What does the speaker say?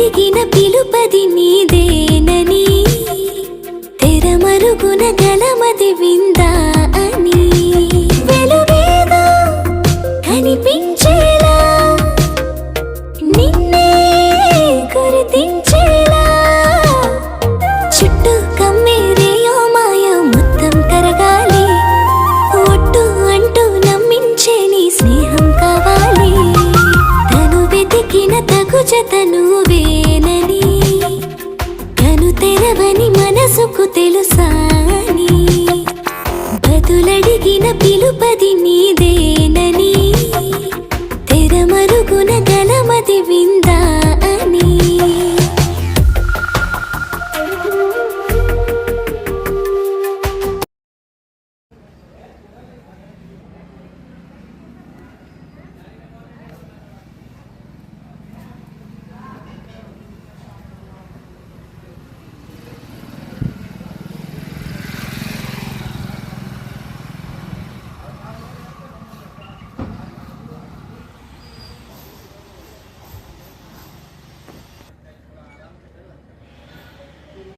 బదులడిగిన పిలుపది నీదేనని తెరమరుగున గలమది విందా అని వెలుగేదో కనిపించేలా నిన్నే గుర్తించేలా చుట్టూ కమ్మేరేయో మాయ మొత్తం కరగాలి ఒట్టు అంటూ నమ్మించే నీ స్నేహం కావాలి తను వెతికిన తగు జత నువ్వేనని కను తెరవని మనసుకు తెలుసాని బదులడిగిన పిలుపది నీదేనని తెరమరుగున గలమది విందా